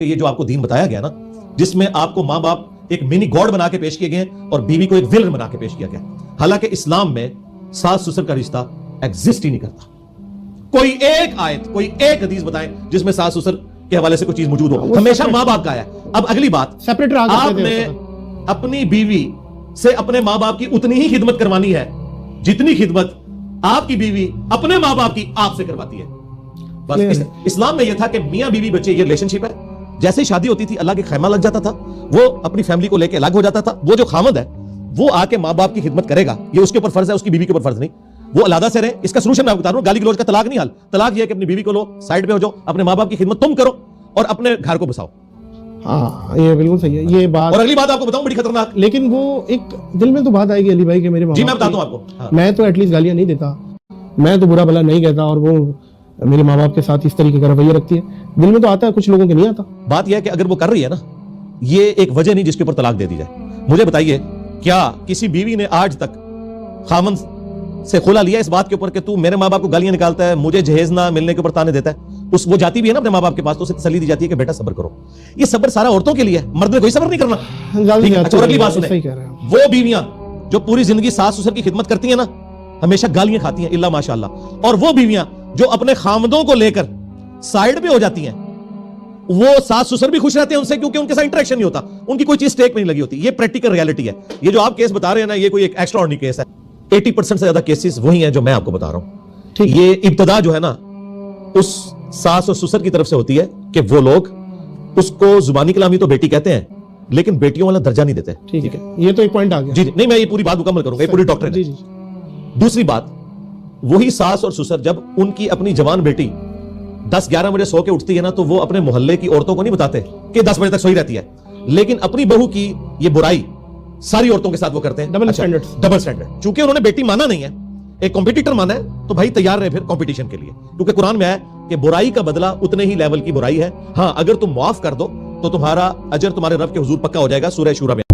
یہ جو آپ کو دین بتایا گیا نا، جس میں آپ کو ماں باپ ایک منی گاڈ بنا کے پیش کیے گئے ہیں اور بیوی کو ایک ولن بنا کے پیش کیا گیا، حالانکہ اسلام میں ساس سسر کا رشتہ ایگزسٹ ہی نہیں کرتا۔ کوئی ایک آیت، کوئی ایک حدیث بتائیں جس میں ساس سسر کے حوالے سے کوئی چیز موجود ہو، ہمیشہ ماں باپ کا ہے۔ اب اگلی بات، آپ نے اپنی بیوی سے اپنے ماں باپ کی اتنی ہی خدمت کروانی ہے جتنی خدمت آپ کی بیوی اپنے ماں باپ کی آپ سے کرواتی ہے۔ بس اسلام میں یہ تھا کہ میاں بیوی بچے یہ ریلیشن شپ ہے، جیسے ہی شادی ہوتی تھی اللہ کے خیمہ لگ جاتا تھا، وہ اپنی فیملی کو لے کے الگ ہو جاتا تھا۔ وہ جو خامد ہے وہ آ کے ماں باپ کی خدمت کرے گا، یہ اس کے اوپر فرض ہے، اس کی بیوی کے اوپر فرض نہیں۔ وہ علیحدہ سے رہے۔ اس کا سلوشن میں آپ بتا رہا ہوں، گالی گلوچ کا طلاق نہیں حل۔ طلاق یہ ہے کہ اپنی بیوی کو لو، سائڈ پہ ہو جاؤ، اپنے ماں باپ کی خدمت تم کرو اور اپنے گھر کو بساؤ۔ ہاں یہ بالکل صحیح ہے یہ بات۔ اور اگلی بات آپ کو بتاؤں بڑی خطرناک، لیکن وہ ایک دل میں تو بات آئے گی علی بھائی کہ میرے جی میں بتاتا ہوں آپ کو، میں تو ایٹ لیسٹ گالیاں نہیں دیتا، میں تو برا بھلا نہیں کہتا، اور وہ میرے ماں باپ کے ساتھ اس طریقے کا رویہ رکھتی ہے، دل میں تو آتا ہے، کچھ لوگوں کے نہیں آتا۔ بات یہ ہے کہ اگر وہ کر رہی ہے نا، یہ ایک وجہ نہیں جس کے اوپر طلاق دے دی جائے۔ مجھے بتائیے کیا کسی بیوی نے آج تک خامن سے خلا لیا اس بات کے اوپر کہ تو میرے ماں باپ کو گالیاں نکالتا ہے، مجھے جہیز نہ ملنے کے اوپر تانے دیتا ہے؟ وہ جاتی بھی ہے نا اپنے ماں باپ کے پاس تو اسے تسلی دی جاتی ہے کہ بیٹا صبر کرو۔ یہ صبر سارا عورتوں کے لیے ہے، مرد نے کوئی صبر نہیں کرنا۔ اچھا، اور اگلی بات سنیں، وہ بیویاں جو پوری زندگی ساس سسر کی خدمت کرتی ہیں نا، ہمیشہ گالیاں کھاتی ہیں الا ماشاءاللہ، اور وہ بیویاں جو اپنے خامدوں کو لے کر سائیڈ پہ ہو جاتی ہیں، وہ ساس سسر بھی خوش رہتے ہیں ان سے، کیونکہ ان کے ساتھ انٹریکشن نہیں ہوتا، ان کی کوئی چیز ٹیک میں نہیں لگی ہوتی۔ یہ پریکٹیکل ریالٹی ہے۔ یہ جو آپ کیس بتا رہے ہیں نا، یہ کوئی ایک ایکسٹرا آرڈنری کیس ہے۔ 80% سے زیادہ کیسز وہی ہیں جو میں آپ کو بتا رہا ہوں۔ یہ ابتدا جو ہے نا اس ساس اور سسر کی طرف سے ہوتی ہے کہ وہ لوگ اس کو زبانی کلامی تو بیٹی کہتے ہیں لیکن بیٹیوں والا درجہ نہیں دیتے۔ ٹھیک ہے، یہ تو ایک پوائنٹ آ گیا۔ جی نہیں، میں یہ پوری بات مکمل کروں گا، یہ پوری ڈاکٹر ہے۔ دوسری بات، وہی ساس اور سسر جب ان کی اپنی جوان بیٹی 10-11 بجے سو کے اٹھتی ہے نا، تو وہ اپنے محلے کی عورتوں کو نہیں بتاتے کہ 10 بجے تک سوئی رہتی ہے، لیکن اپنی بہو کی یہ برائی ساری عورتوں کے ساتھ وہ کرتے ہیں۔ ڈبل سٹینڈرڈ، چونکہ انہوں نے بیٹی مانا نہیں ہے، ایک کمپیٹیٹر مانا ہے، تو بھائی تیار رہے پھر کمپٹیشن کے لیے، کیونکہ قرآن میں ہے کہ برائی کا بدلہ اتنے ہی لیول کی برائی ہے۔ ہاں اگر تم معاف کر دو تو تمہارا اجر تمہارے رب کے حضور پکا ہو جائے گا، سورہ شورى میں۔